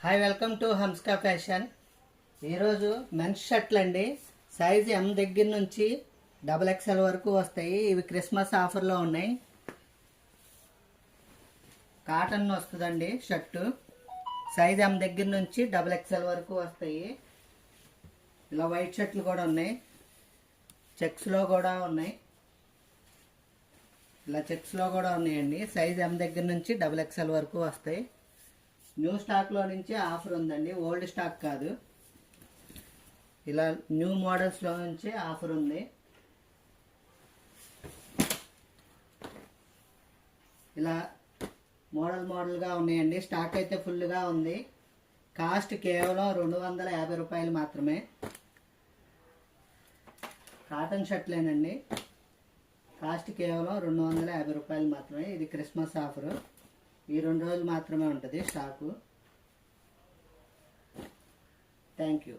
Hi, welcome to Hamska fashion. ఈరోజు men's షర్ట్లు అండి. సైజ్ ఎం దగ్గర నుంచి XXL వరకు వస్తాయి. ఇవి క్రిస్మస్ ఆఫర్లో ఉన్నాయి. కాటన్ వస్తుందండి షర్టు. సైజ్ ఎం దగ్గర నుంచి XXL వరకు వస్తాయి. ఇలా వైట్ షర్ట్లు కూడా ఉన్నాయి, చెక్స్లో కూడా ఉన్నాయి. ఇలా చెక్స్లో కూడా ఉన్నాయండి. సైజ్ ఎం దగ్గర నుంచి XXL వరకు వస్తాయి. న్యూ స్టాక్లో నుంచి ఆఫర్ ఉందండి, ఓల్డ్ స్టాక్ కాదు. ఇలా న్యూ మోడల్స్లో నుంచి ఆఫర్ ఉంది. ఇలా మోడల్గా ఉన్నాయండి. స్టాక్ అయితే ఫుల్గా ఉంది. కాస్ట్ కేవలం 250 రూపాయలు మాత్రమే. కాటన్ షర్ట్లేనండి. కాస్ట్ కేవలం 250 రూపాయలు మాత్రమే. ఇది క్రిస్మస్ ఆఫరు. ఈ 2 రోజులు మాత్రమే ఉంటుంది స్టాకు. Thank you.